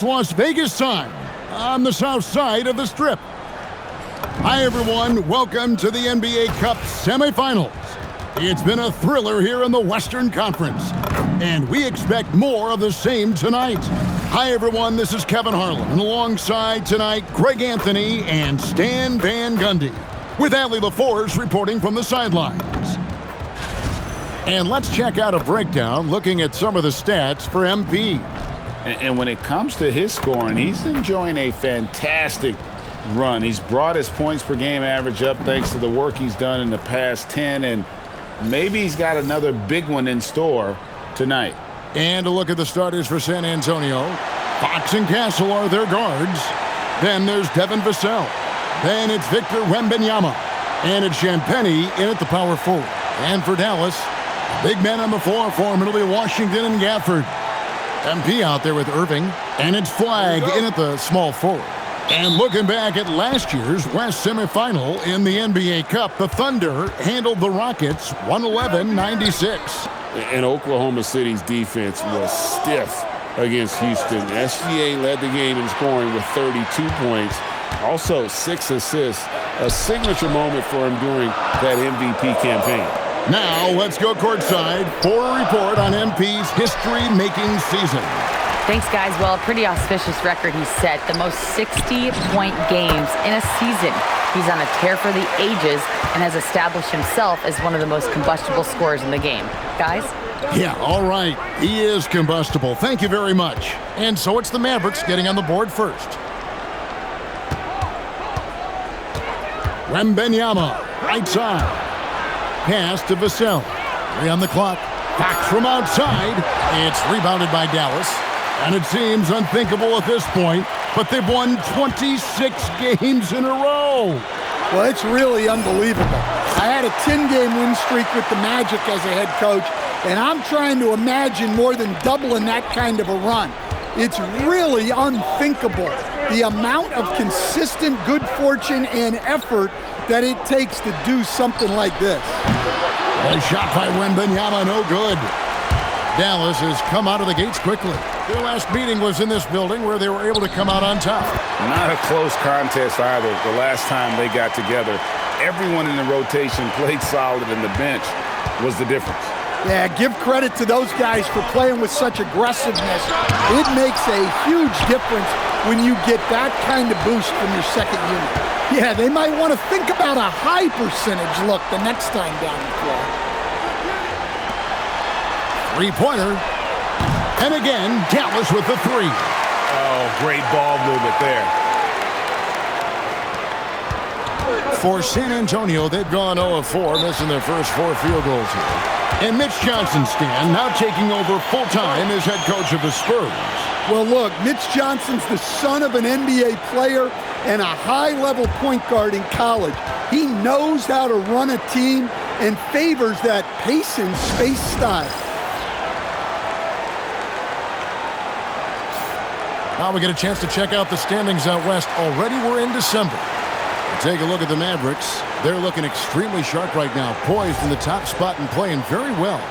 Las Vegas time on the south side of the Strip. Hi everyone, welcome to the NBA Cup semifinals. It's been a thriller here in the Western Conference, and we expect more of the same tonight. Hi everyone, this is Kevin Harlan, and alongside tonight, Greg Anthony and Stan Van Gundy, with Allie LaForce reporting from the sidelines. And let's check out a breakdown looking at some of the stats for MP. And when it comes to his scoring, he's enjoying a fantastic run. He's brought his points per game average up thanks to the work he's done in the past 10, and maybe he's got another big one in store tonight. And a look at the starters for San Antonio. Fox and Castle are their guards. Then there's Devin Vassell. Then it's Victor Wembanyama. And it's Champagnie in at the power forward. And for Dallas, big men on the floor for him. It'll be Washington and Gafford. MP out there with Irving, and it's Flagg in at the small forward. And looking back at last year's West semifinal in the NBA Cup, the Thunder handled the Rockets 111-96. And Oklahoma City's defense was stiff against Houston. SGA led the game in scoring with 32 points, also 6 assists, a signature moment for him during that MVP campaign. Now, let's go courtside for a report on MP's history-making season. Thanks, guys. Well, a pretty auspicious record he set. The most 60-point games in a season. He's on a tear for the ages and has established himself as one of the most combustible scorers in the game. Guys? Yeah, all right. He is combustible. Thank you very much. And so it's the Mavericks getting on the board first. Wembanyama, right side. Pass to Vassell. 3 on the clock. Fox from outside. It's rebounded by Dallas. And it seems unthinkable at this point, but they've won 26 games in a row. Well, it's really unbelievable. I had a 10-game win streak with the Magic as a head coach, and I'm trying to imagine more than doubling that kind of a run. It's really unthinkable, the amount of consistent good fortune and effort that it takes to do something like this. A shot by Wembanyama, no good. Dallas has come out of the gates quickly. Their last meeting was in this building where they were able to come out on top. Not a close contest either. The last time they got together, everyone in the rotation played solid, and the bench was the difference. Yeah, give credit to those guys for playing with such aggressiveness. It makes a huge difference when you get that kind of boost from your second unit. Yeah, they might want to think about a high percentage look the next time down the floor. Three-pointer. And again, Dallas with the 3. Oh, great ball movement there. For San Antonio, they've gone 0 of 4, missing their first 4 field goals here. And Mitch Johnson, Stan, now taking over full-time as head coach of the Spurs. Well, look, Mitch Johnson's the son of an NBA player and a high-level point guard in college. He knows how to run a team and favors that pace and space style. Now we get a chance to check out the standings out west. Already we're in December. Take a look at the Mavericks. They're looking extremely sharp right now, poised in the top spot and playing very well.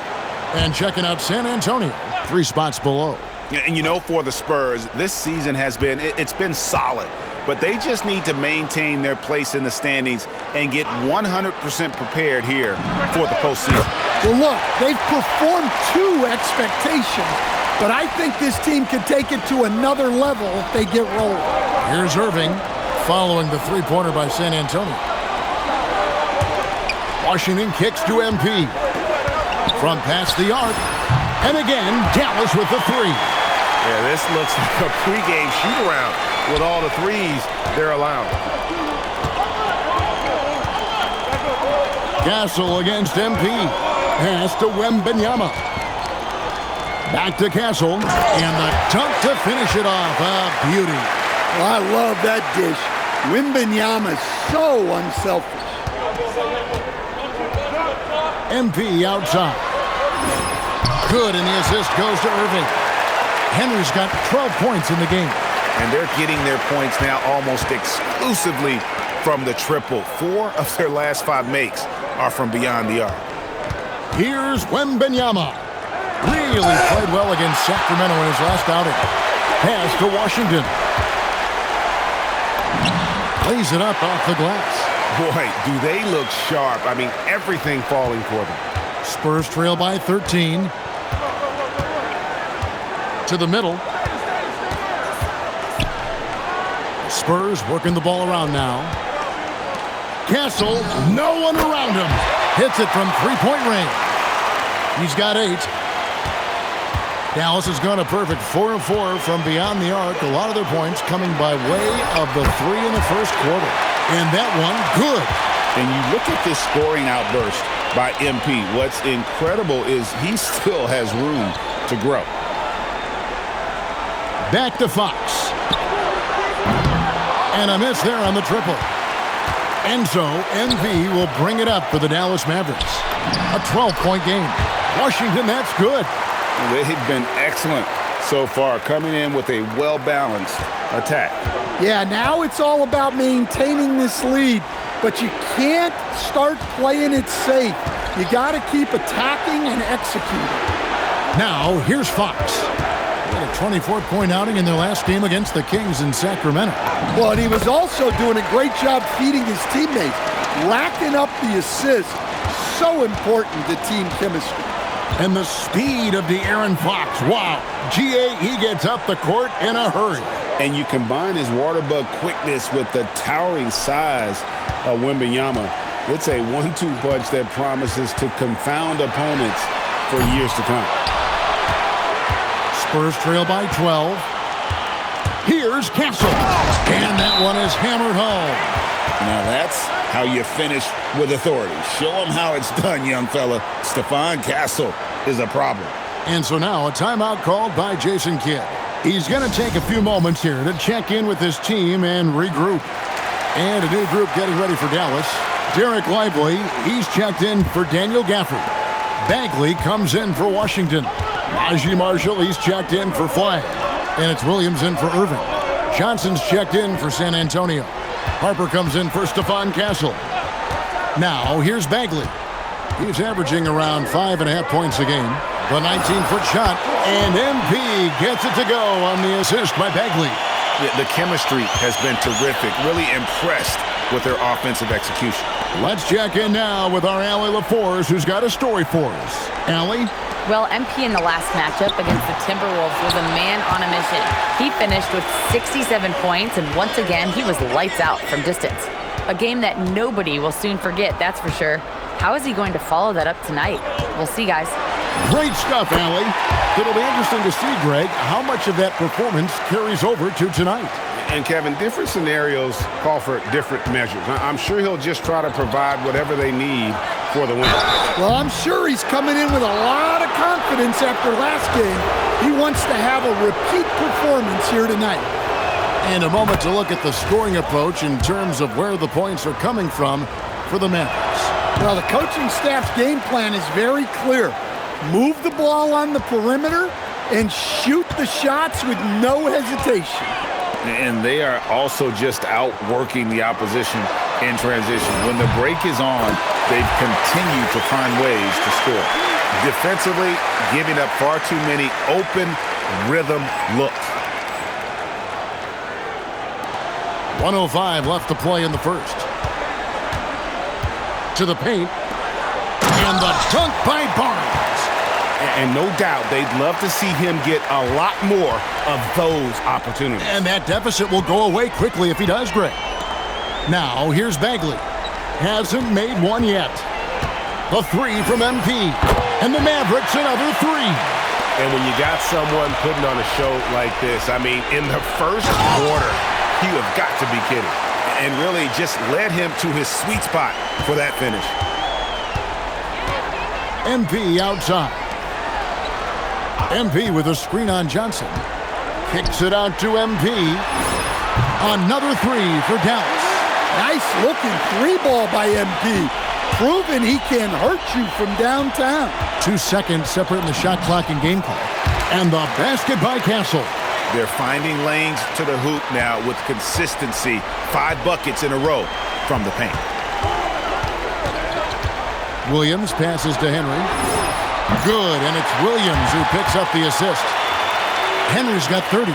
And checking out San Antonio, 3 spots below. And you know, for the Spurs, this season has been, it's been solid. But they just need to maintain their place in the standings and get 100% prepared here for the postseason. Well, look, they've performed to expectations, but I think this team can take it to another level if they get rolling. Here's Irving following the 3-pointer by San Antonio. Washington kicks to MP. From past the arc. And again, Dallas with the 3. Yeah, this looks like a pregame shoot-around with all the threes they're allowing. Castle against MP. Pass to Wembanyama. Back to Castle. And the dunk to finish it off. A beauty. Well, I love that dish. Wembanyama is so unselfish. MP outside. Good, and the assist goes to Irving. Henry's got 12 points in the game. And they're getting their points now almost exclusively from the triple. 4 of their last 5 makes are from beyond the arc. Here's Wembanyama. Really played well against Sacramento in his last outing. Pass to Washington. Lays it up off the glass. Boy, do they look sharp. I mean, everything falling for them. Spurs trail by 13. To the middle. Spurs working the ball around now. Castle, no one around him. Hits it from three-point range. He's got 8. Dallas has gone a perfect 4 of 4 from beyond the arc. A lot of their points coming by way of the 3 in the first quarter. And that one, good. And you look at this scoring outburst by MP. What's incredible is he still has room to grow. Back to Fox. And a miss there on the triple. And so MP will bring it up for the Dallas Mavericks. A 12-point game. Washington, that's good. They've been excellent so far, coming in with a well-balanced attack. Yeah, now it's all about maintaining this lead, but you can't start playing it safe. You got to keep attacking and executing. Now, here's Fox. They had a 24-point outing in their last game against the Kings in Sacramento. Well, and he was also doing a great job feeding his teammates, racking up the assists. So important to team chemistry. And the speed of De'Aaron Fox. Wow. GA, he gets up the court in a hurry. And you combine his water bug quickness with the towering size of Wembanyama. It's a 1-2 punch that promises to confound opponents for years to come. Spurs trail by 12. Here's Castle. And that one is hammered home. Now that's how you finish with authority. Show them how it's done, young fella. Stephon Castle is a problem. And so now a timeout called by Jason Kidd. He's going to take a few moments here to check in with his team and regroup. And a new group getting ready for Dallas. Derek Lively, he's checked in for Daniel Gafford. Bagley comes in for Washington. Najee Marshall, he's checked in for Flag. And it's Williams in for Irving. Johnson's checked in for San Antonio. Harper comes in for Stephon Castle. Now, here's Bagley. He's averaging around 5.5 points a game. The 19-foot shot, and MP gets it to go on the assist by Bagley. The chemistry has been terrific. Really impressed with their offensive execution. Let's check in now with our Allie LaForce, who's got a story for us. Allie? Well, MP in the last matchup against the Timberwolves was a man on a mission. He finished with 67 points, and once again, he was lights out from distance. A game that nobody will soon forget, that's for sure. How is he going to follow that up tonight? We'll see, guys. Great stuff, Allie. It'll be interesting to see, Greg, how much of that performance carries over to tonight. And, Kevin, different scenarios call for different measures. I'm sure he'll just try to provide whatever they need for the win. Well, I'm sure he's coming in with a lot of confidence after last game. He wants to have a repeat performance here tonight. And a moment to look at the scoring approach in terms of where the points are coming from for the Mavericks. Well, the coaching staff's game plan is very clear. Move the ball on the perimeter and shoot the shots with no hesitation. And they are also just outworking the opposition in transition. When the break is on, they've continued to find ways to score. Defensively, giving up far too many open rhythm looks. 1:05 left to play in the first. To the paint. And the dunk by Barnes. And no doubt they'd love to see him get a lot more of those opportunities. And that deficit will go away quickly if he does, Greg. Now, here's Bagley. Hasn't made one yet. The three from MP. And the Mavericks another three. And when you got someone putting on a show like this, I mean, in the first quarter, you have got to be kidding. And really just led him to his sweet spot for that finish. MP outside. MP with a screen on Johnson. Kicks it out to MP. Another three for Dallas. Nice looking three ball by MP. Proving he can hurt you from downtown. 2 seconds separating the shot clock and game clock. And the basket by Castle. They're finding lanes to the hoop now with consistency. 5 buckets in a row from the paint. Williams passes to Henry. Good, and it's Williams who picks up the assist. Henry's got 30.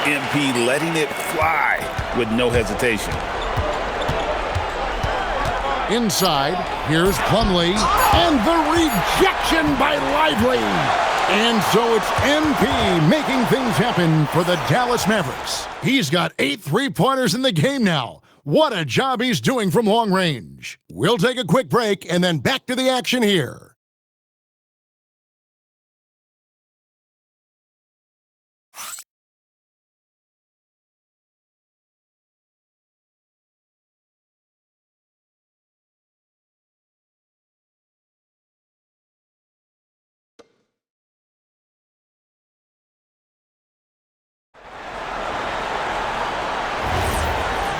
MP letting it fly with no hesitation. Inside, here's Plumlee, and the rejection by Lively. And so it's MP making things happen for the Dallas Mavericks. He's got 8 3-pointers in the game now. What a job he's doing from long range. We'll take a quick break and then back to the action here.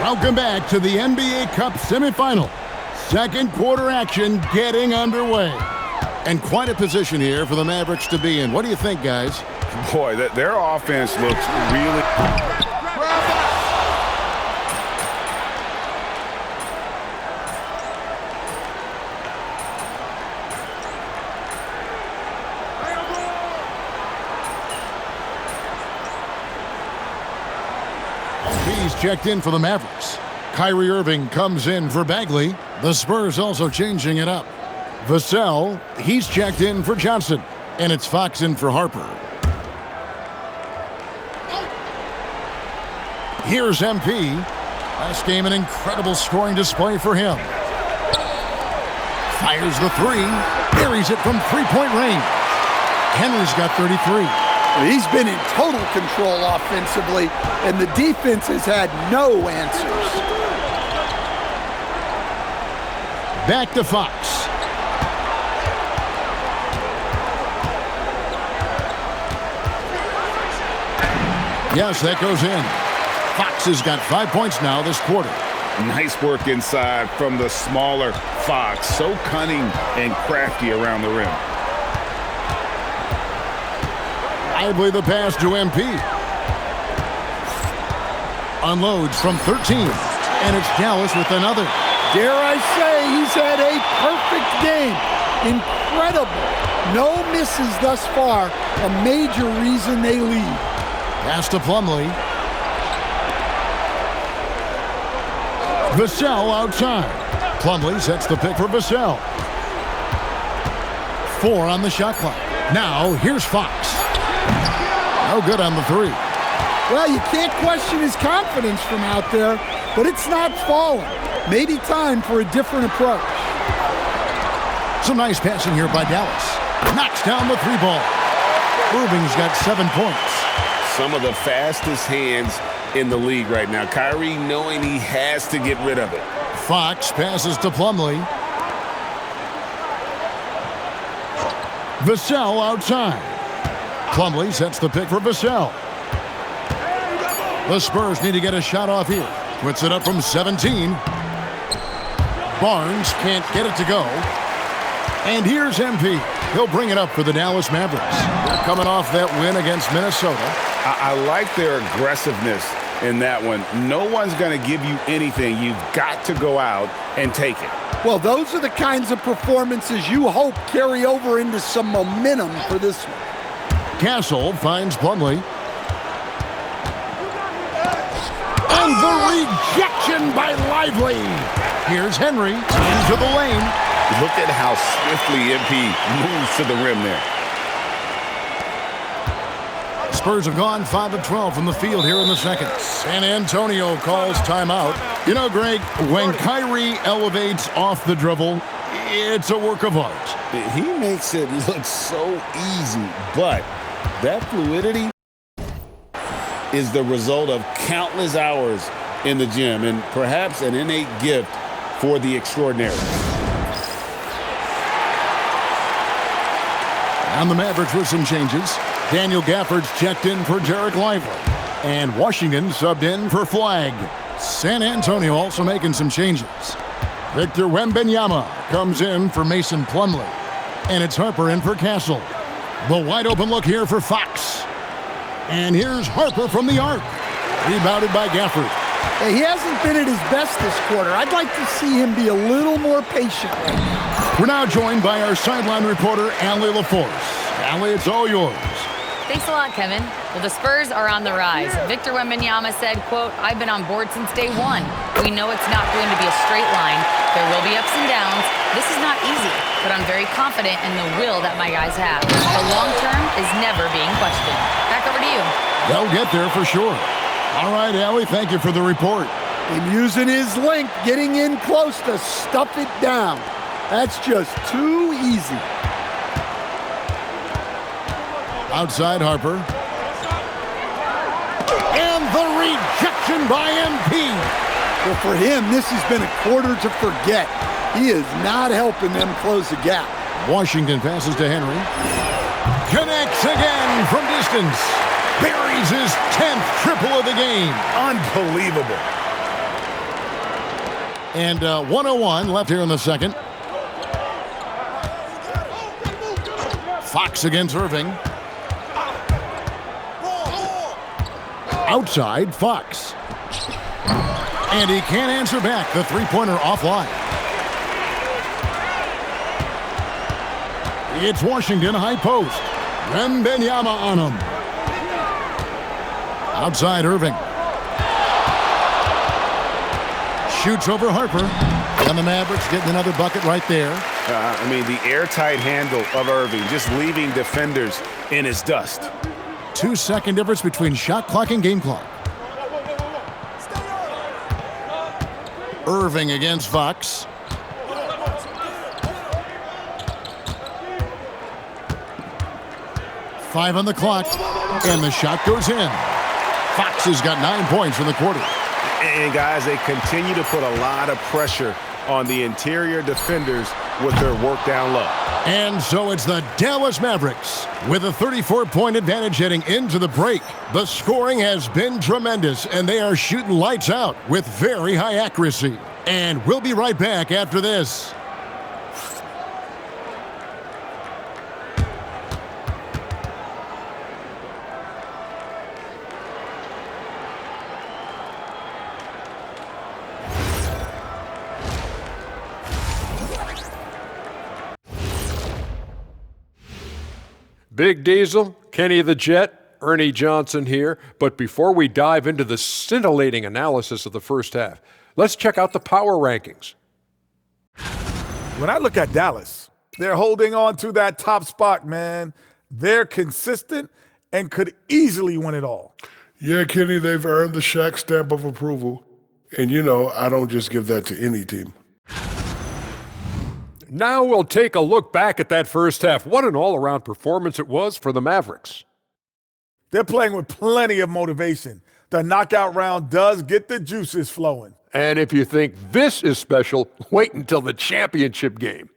Welcome back to the NBA Cup semifinal. Second quarter action getting underway. And quite a position here for the Mavericks to be in. What do you think, guys? Boy, their offense looks really... He's checked in for the Mavericks. Kyrie Irving comes in for Bagley. The Spurs also changing it up. Vassell, he's checked in for Johnson. And it's Fox in for Harper. Here's MP. Last game, an incredible scoring display for him. Fires the three. Buries it from three-point range. Henry's got 33. He's been in total control offensively, and the defense has had no answers. Back to Fox. Yes, that goes in. Fox has got 5 points now this quarter. Nice work inside from the smaller Fox. So cunning and crafty around the rim. Lively the pass to MP. Unloads from 13. And it's Dallas with another. Dare I say he's had a perfect game. Incredible. No misses thus far. A major reason they lead. Pass to Plumlee. Vassell outside. Plumlee sets the pick for Vassell. 4 on the shot clock. Now here's Fox. No good on the three. Well, you can't question his confidence from out there, but it's not falling. Maybe time for a different approach. Some nice passing here by Dallas. Knocks down the three ball. Irving's got 7 points. Some of the fastest hands in the league right now. Kyrie knowing he has to get rid of it. Fox passes to Plumlee. Vassell outside. Plumlee sets the pick for Vassell. The Spurs need to get a shot off here. Puts it up from 17. Barnes can't get it to go. And here's MP. He'll bring it up for the Dallas Mavericks. They're coming off that win against Minnesota. I like their aggressiveness in that one. No one's going to give you anything. You've got to go out and take it. Well, those are the kinds of performances you hope carry over into some momentum for this one. Castle finds Plumlee. And the rejection by Lively. Here's Henry into the lane. Look at how swiftly MP moves to the rim there. Spurs have gone 5 of 12 from the field here in the second. San Antonio calls timeout. You know, Greg, when Kyrie elevates off the dribble, it's a work of art. He makes it look so easy, but that fluidity is the result of countless hours in the gym and perhaps an innate gift for the extraordinary. And the Mavericks with some changes. Daniel Gafford's checked in for Derek Lively. And Washington subbed in for Flag. San Antonio also making some changes. Victor Wembanyama comes in for Mason Plumlee. And it's Harper in for Castle. The wide open look here for Fox. And here's Harper from the arc. Rebounded by Gafford. Hey, he hasn't been at his best this quarter. I'd like to see him be a little more patient right now. We're now joined by our sideline reporter, Allie LaForce. Allie, it's all yours. Thanks a lot, Kevin. Well, the Spurs are on the rise. Victor Wembanyama said, quote, "I've been on board since day one. We know it's not going to be a straight line. There will be ups and downs. This is not easy, but I'm very confident in the will that my guys have. The long term is never being questioned." Back over to you. They'll get there for sure. All right, Allie, thank you for the report. And using his length, getting in close to stuff it down. That's just too easy. Outside Harper. And the rejection by MP. Well, for him, this has been a quarter to forget. He is not helping them close the gap. Washington passes to Henry. Connects again from distance. Buries his 10th triple of the game. Unbelievable. And 1:01 left here in the second. Fox against Irving. Outside, Fox. And he can't answer back. The three-pointer offline. It's Washington high post. Wembanyama on him. Outside Irving. Shoots over Harper. And the Mavericks getting another bucket right there. I mean, the airtight handle of Irving, just leaving defenders in his dust. 2-second difference between shot clock and game clock. Irving against Fox. Five on the clock, and the shot goes in. Fox has got 9 points in the quarter. And guys, they continue to put a lot of pressure on the interior defenders with their work down low. And so it's the Dallas Mavericks with a 34-point advantage heading into the break. The scoring has been tremendous, and they are shooting lights out with very high accuracy. And we'll be right back after this. Big Diesel, Kenny the Jet, Ernie Johnson here. But before we dive into the scintillating analysis of the first half, let's check out the power rankings. When I look at Dallas, they're holding on to that top spot, man. They're consistent and could easily win it all. Yeah, Kenny, they've earned the Shaq stamp of approval. And, you know, I don't just give that to any team. Now we'll take a look back at that first half. What an all-around performance it was for the Mavericks. They're playing with plenty of motivation. The knockout round does get the juices flowing. And if you think this is special, wait until the championship game.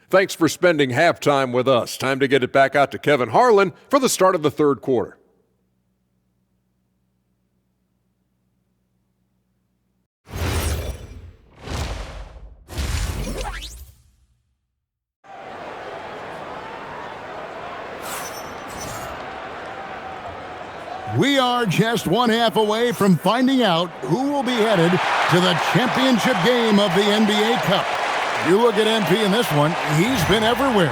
Thanks for spending halftime with us. Time to get it back out to Kevin Harlan for the start of the third quarter. We are just one half away from finding out who will be headed to the championship game of the NBA Cup. You look at MP in this one, he's been everywhere.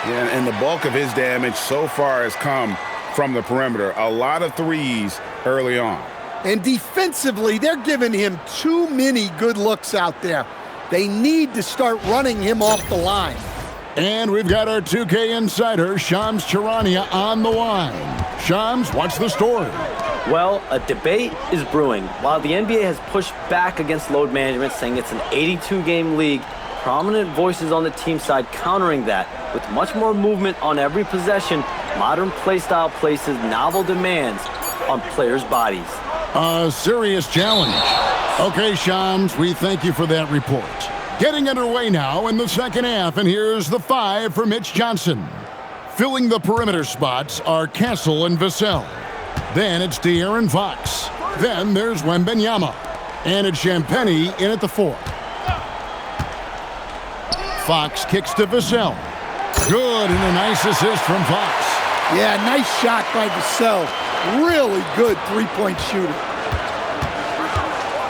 Yeah, and the bulk of his damage so far has come from the perimeter. A lot of threes early on. And defensively, they're giving him too many good looks out there. They need to start running him off the line. And we've got our 2K insider, Shams Charania, on the line. Shams, what's the story? Well, a debate is brewing. While the NBA has pushed back against load management, saying it's an 82-game league, prominent voices on the team side countering that. With much more movement on every possession, modern play style places novel demands on players' bodies. A serious challenge. Okay, Shams, we thank you for that report. Getting underway now in the second half, and here's the five for Mitch Johnson. Filling the perimeter spots are Castle and Vassell. Then it's De'Aaron Fox. Then there's Wembanyama. And it's Champagnie in at the four. Fox kicks to Vassell. Good, and a nice assist from Fox. Yeah, nice shot by Vassell. Really good three-point shooter.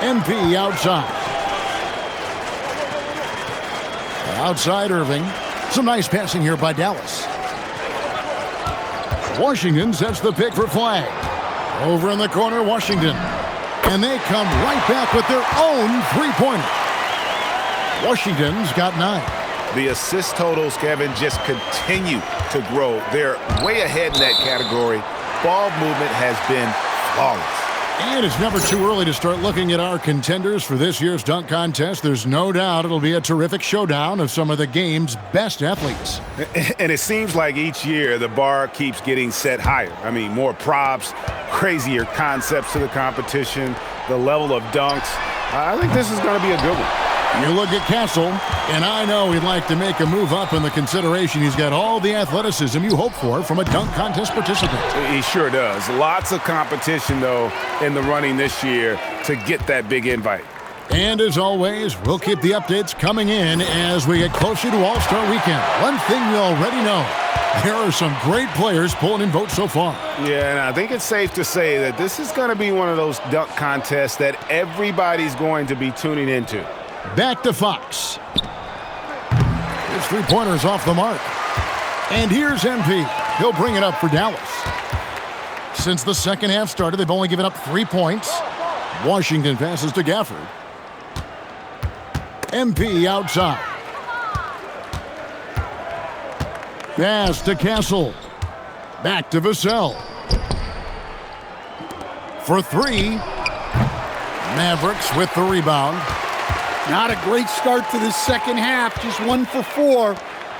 MP outside. Outside Irving. Some nice passing here by Dallas. Washington sets the pick for Flag. Over in the corner, Washington. And they come right back with their own three-pointer. Washington's got 9. The assist totals, Kevin, just continue to grow. They're way ahead in that category. Ball movement has been flawless. And it's never too early to start looking at our contenders for this year's dunk contest. There's no doubt it'll be a terrific showdown of some of the game's best athletes. And it seems like each year the bar keeps getting set higher. I mean, more props, crazier concepts to the competition, the level of dunks. I think this is going to be a good one. You look at Castle, and I know he'd like to make a move up in the consideration. He's got all the athleticism you hope for from a dunk contest participant. He sure does. Lots of competition, though, in the running this year to get that big invite. And as always, we'll keep the updates coming in as we get closer to All-Star Weekend. One thing we already know, there are some great players pulling in votes so far. Yeah, and I think it's safe to say that this is going to be one of those dunk contests that everybody's going to be tuning into. Back to Fox. His three-pointer's off the mark. And here's MP. He'll bring it up for Dallas. Since the second half started, they've only given up 3 points. Washington passes to Gafford. MP outside. Pass to Castle. Back to Vassell. For 3. Mavericks with the rebound. Not a great start to this second half, just 1 for 4.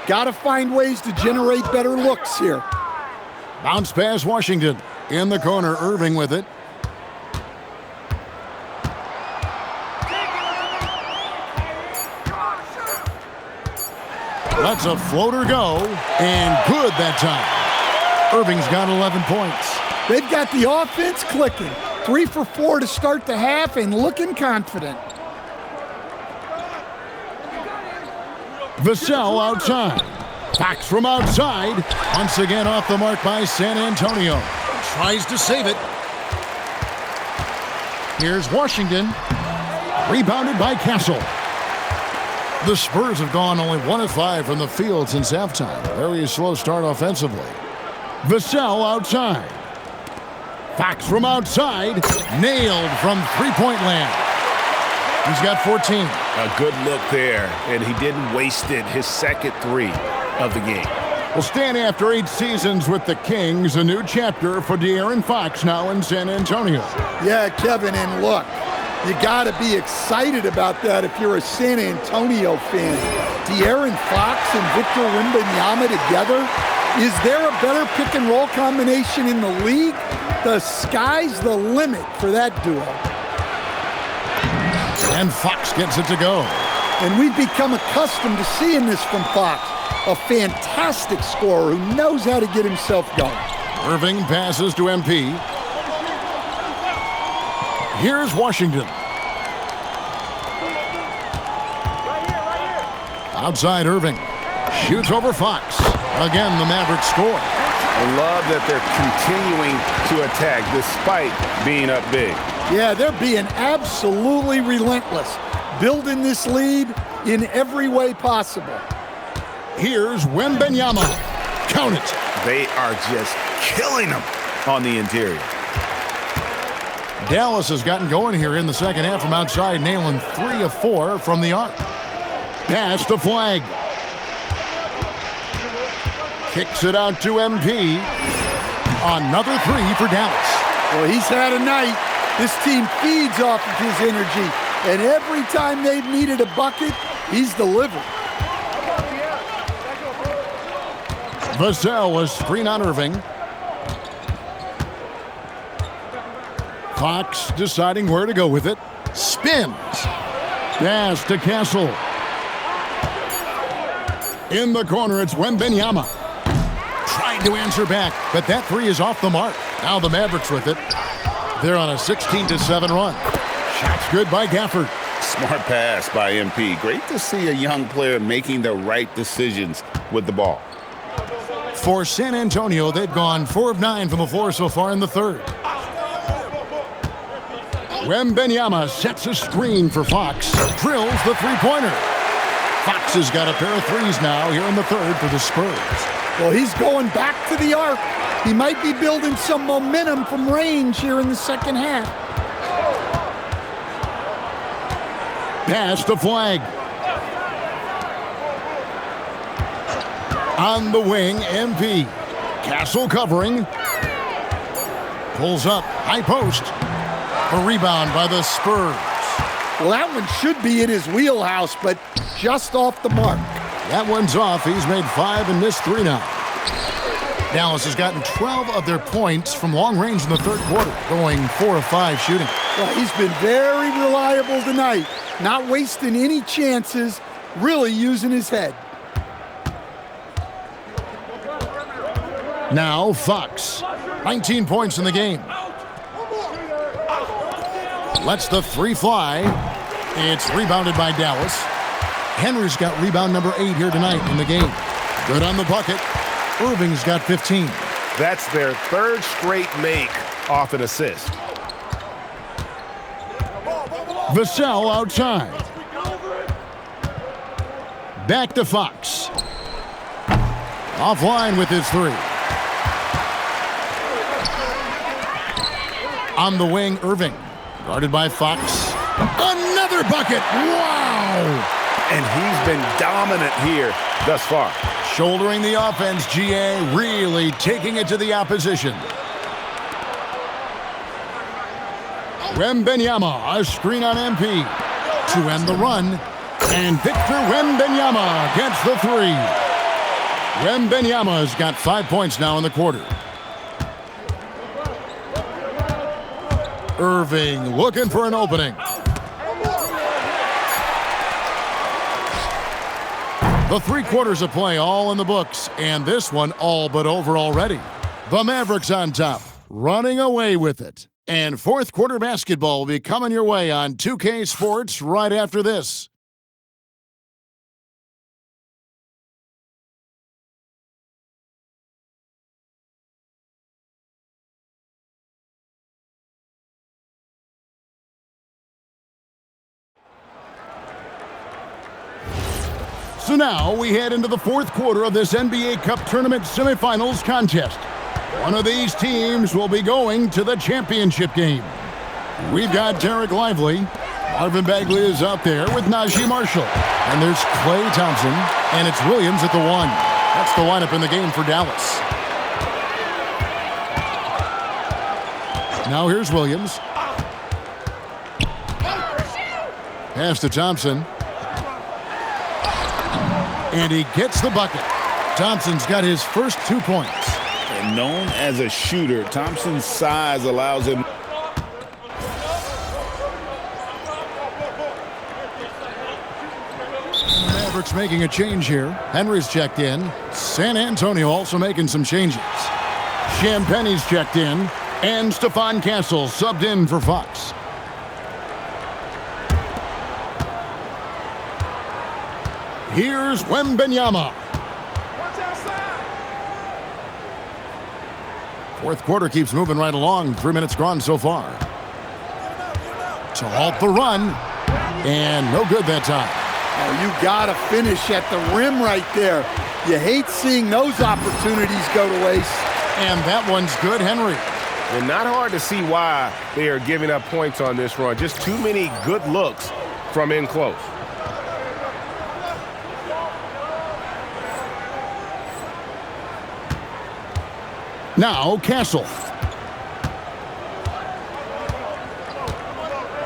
Got to find ways to generate better looks here. Bounce pass Washington. In the corner, Irving with it. Lets a floater go, and good that time. Irving's got 11 points. They've got the offense clicking. 3 for 4 to start the half and looking confident. Vassell outside. Fox from outside. Once again off the mark by San Antonio. Tries to save it. Here's Washington. Rebounded by Castle. The Spurs have gone only 1 of 5 from the field since halftime. Very slow start offensively. Vassell outside. Fox from outside. Nailed from three-point land. He's got 14. A good look there, and he didn't waste it. His second 3 of the game. Well, Stan, after 8 seasons with the Kings, a new chapter for De'Aaron Fox now in San Antonio. Yeah, Kevin, and look, you got to be excited about that if you're a San Antonio fan. De'Aaron Fox and Victor Wembanyama together. Is there a better pick-and-roll combination in the league? The sky's the limit for that duo. And Fox gets it to go. And we've become accustomed to seeing this from Fox. A fantastic scorer who knows how to get himself going. Irving passes to MP. Here's Washington. Outside Irving. Shoots over Fox. Again, the Mavericks score. I love that they're continuing to attack despite being up big. Yeah, they're being absolutely relentless, building this lead in every way possible. Here's Wembanyama. Count it. They are just killing them on the interior. Dallas has gotten going here in the second half from outside, nailing 3 of 4 from the arc. Pass to Flag. Kicks it out to MP. Another 3 for Dallas. Well, he's had a night. This team feeds off of his energy, and every time they've needed a bucket, he's delivered. Vassell was screen on Irving. Fox deciding where to go with it. Spins. Pass to Castle. In the corner, it's Wembanyama. Trying to answer back, but that 3 is off the mark. Now the Mavericks with it. They're on a 16-7 run. Shot's good by Gafford. Smart pass by MP. Great to see a young player making the right decisions with the ball. For San Antonio, they've gone 4 of 9 from the floor so far in the third. Wembanyama sets a screen for Fox. Drills the three-pointer. Fox has got a pair of threes now here in the third for the Spurs. Well, he's going back to the arc. He might be building some momentum from range here in the second half. Pass the flag. On the wing, MP. Castle covering. Pulls up, high post. A rebound by the Spurs. Well, that one should be in his wheelhouse, but just off the mark. That one's off. He's made 5 and missed 3 now. Dallas has gotten 12 of their points from long range in the third quarter, going 4 of 5 shooting. Well, he's been very reliable tonight, not wasting any chances, really using his head. Now Fox, 19 points in the game. Lets the 3 fly. It's rebounded by Dallas. Henry's got rebound number 8 here tonight in the game. Good on the bucket. Irving's got 15. That's their 3rd straight make off an assist. Vassell outside. Back to Fox. Offline with his 3. On the wing, Irving. Guarded by Fox. Another bucket! Wow! And he's been dominant here thus far. Shouldering the offense, GA, really taking it to the opposition. Wembanyama, a screen on MP. To end the run. And Victor Wembanyama gets the 3. Wembanyama's got 5 points now in the quarter. Irving looking for an opening. The 3 quarters of play all in the books, and this one all but over already. The Mavericks on top, running away with it. And fourth quarter basketball will be coming your way on 2K Sports right after this. So now we head into the fourth quarter of this NBA Cup Tournament semifinals contest. One of these teams will be going to the championship game. We've got Derek Lively. Marvin Bagley is out there with Najee Marshall. And there's Klay Thompson. And it's Williams at the 1. That's the lineup in the game for Dallas. Now here's Williams. Pass to Thompson. And he gets the bucket. Thompson's got his first 2 points. And known as a shooter, Thompson's size allows him. Mavericks making a change here. Henry's checked in. San Antonio also making some changes. Champagne's checked in. And Stephon Castle subbed in for Fox. Here's Wembanyama. Fourth quarter keeps moving right along. 3 minutes gone so far. To halt the run. And no good that time. Oh, you got to finish at the rim right there. You hate seeing those opportunities go to waste. And that one's good, Henry. And not hard to see why they are giving up points on this run. Just too many good looks from in close. Now Castle.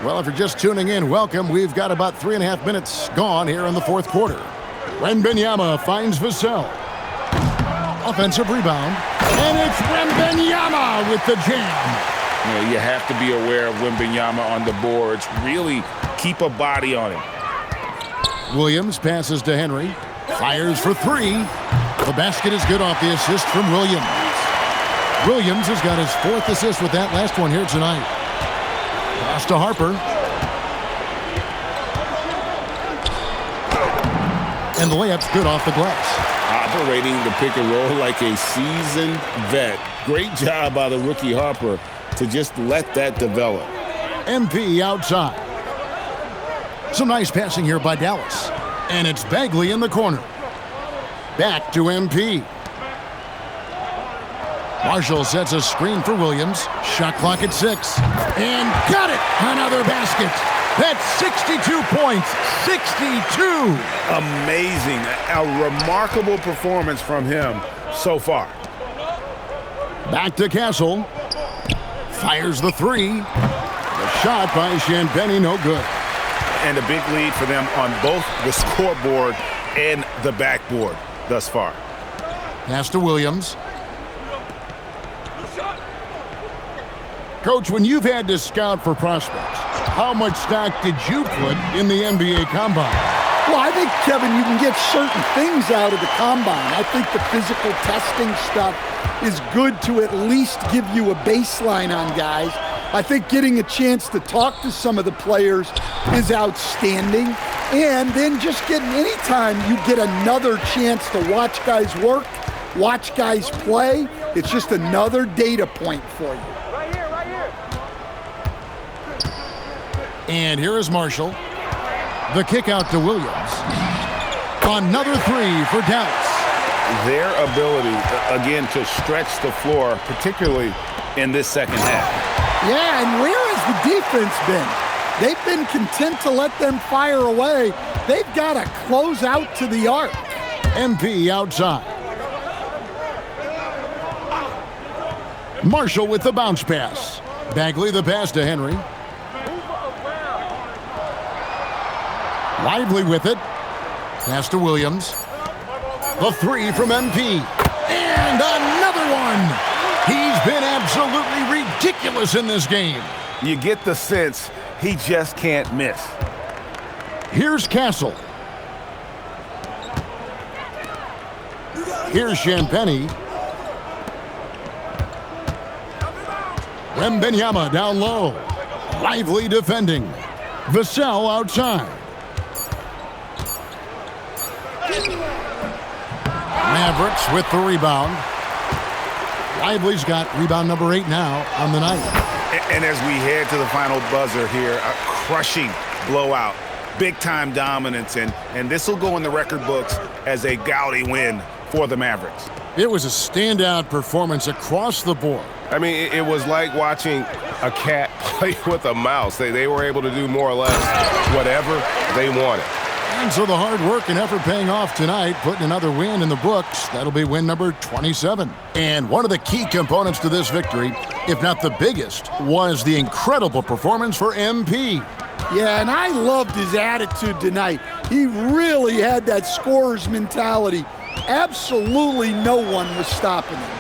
Well, if you're just tuning in, welcome. We've got about 3.5 minutes gone here in the fourth quarter. Wembanyama finds Vassell. Offensive rebound. And it's Wembanyama with the jam. You know, you have to be aware of Wembanyama on the boards. Really keep a body on him. Williams passes to Henry. Fires for 3. The basket is good off the assist from Williams. Williams has got his 4th assist with that last one here tonight. Pass to Harper. And the layup's good off the glass. Operating the pick and roll like a seasoned vet. Great job by the rookie Harper to just let that develop. MP outside. Some nice passing here by Dallas. And it's Bagley in the corner. Back to MP. Marshall sets a screen for Williams. Shot clock at 6. And got it! Another basket. That's 62 points. 62! Amazing. A remarkable performance from him so far. Back to Castle. Fires the 3. The shot by Champagnie, no good. And a big lead for them on both the scoreboard and the backboard thus far. Pass to Williams. Coach, when you've had to scout for prospects, how much stock did you put in the NBA Combine? Well, I think, Kevin, you can get certain things out of the Combine. I think the physical testing stuff is good to at least give you a baseline on guys. I think getting a chance to talk to some of the players is outstanding. And then just getting, anytime you get another chance to watch guys work, watch guys play, it's just another data point for you. And here is Marshall. The kick out to Williams. Another 3 for Dallas. Their ability, again, to stretch the floor, particularly in this second half. Yeah, and where has the defense been? They've been content to let them fire away. They've got to close out to the arc. MP outside. Marshall with the bounce pass. Bagley the pass to Henry. Lively with it. Pass to Williams. The 3 from MP. And another one. He's been absolutely ridiculous in this game. You get the sense he just can't miss. Here's Castle. Here's Champagnie. Wembanyama down low. Lively defending. Vassell outside. Mavericks with the rebound. Lively's got rebound number 8 now on the night. And as we head to the final buzzer here, a crushing blowout, big-time dominance, and this will go in the record books as a gaudy win for the Mavericks. It was a standout performance across the board. I mean, it was like watching a cat play with a mouse. They were able to do more or less whatever they wanted. And so the hard work and effort paying off tonight, putting another win in the books. That'll be win number 27. And one of the key components to this victory, if not the biggest, was the incredible performance for MP. Yeah, and I loved his attitude tonight. He really had that scorer's mentality. Absolutely no one was stopping him.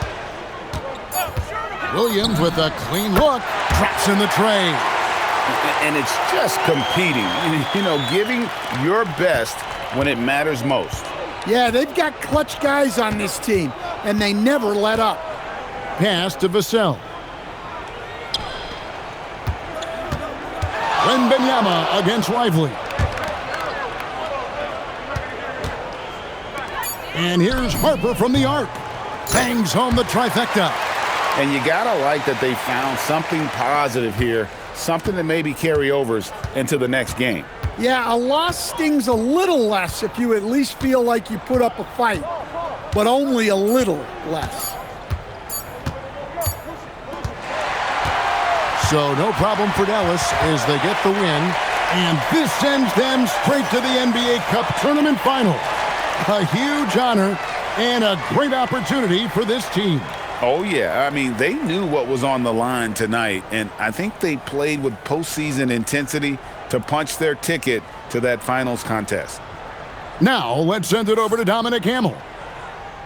Williams with a clean look, drops in the tray. And it's just competing, you know, giving your best when it matters most. Yeah, they've got clutch guys on this team, and they never let up. Pass to Vassell. Wembanyama against Lively. And here's Harper from the arc. Bangs home the trifecta. And you gotta like that they found something positive here, something that maybe carry overs into the next game. Yeah, a loss stings a little less if you at least feel like you put up a fight, but only a little less. So no problem for Dallas as they get the win. And this sends them straight to the NBA Cup Tournament Final. A huge honor and a great opportunity for this team. Oh, yeah. I mean, they knew what was on the line tonight, and I think they played with postseason intensity to punch their ticket to that finals contest. Now, let's send it over to Dominic Hamill.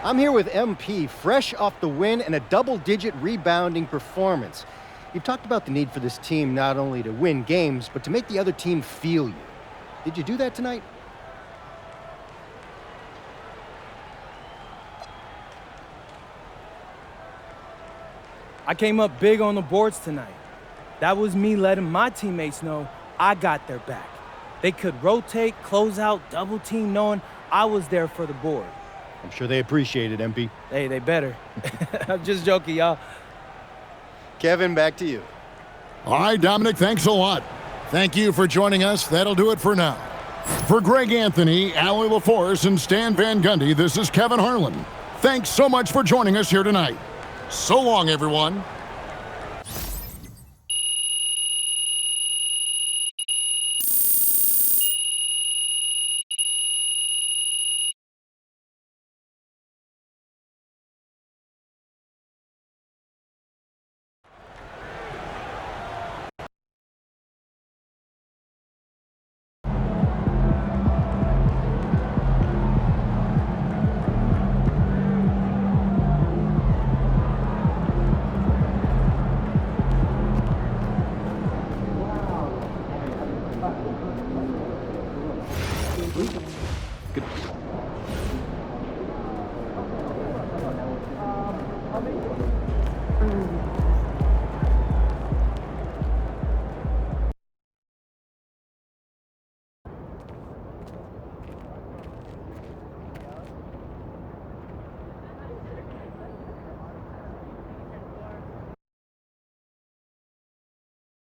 I'm here with MP, fresh off the win and a double-digit rebounding performance. You've talked about the need for this team not only to win games, but to make the other team feel you. Did you do that tonight? I came up big on the boards tonight. That was me letting my teammates know I got their back. They could rotate, close out, double team, knowing I was there for the board. I'm sure they appreciate it, MP. Hey, they better. I'm just joking, y'all. Kevin, back to you. All right, Dominic, thanks a lot. Thank you for joining us. That'll do it for now. For Greg Anthony, Allie LaForce, and Stan Van Gundy, this is Kevin Harlan. Thanks so much for joining us here tonight. So long, everyone.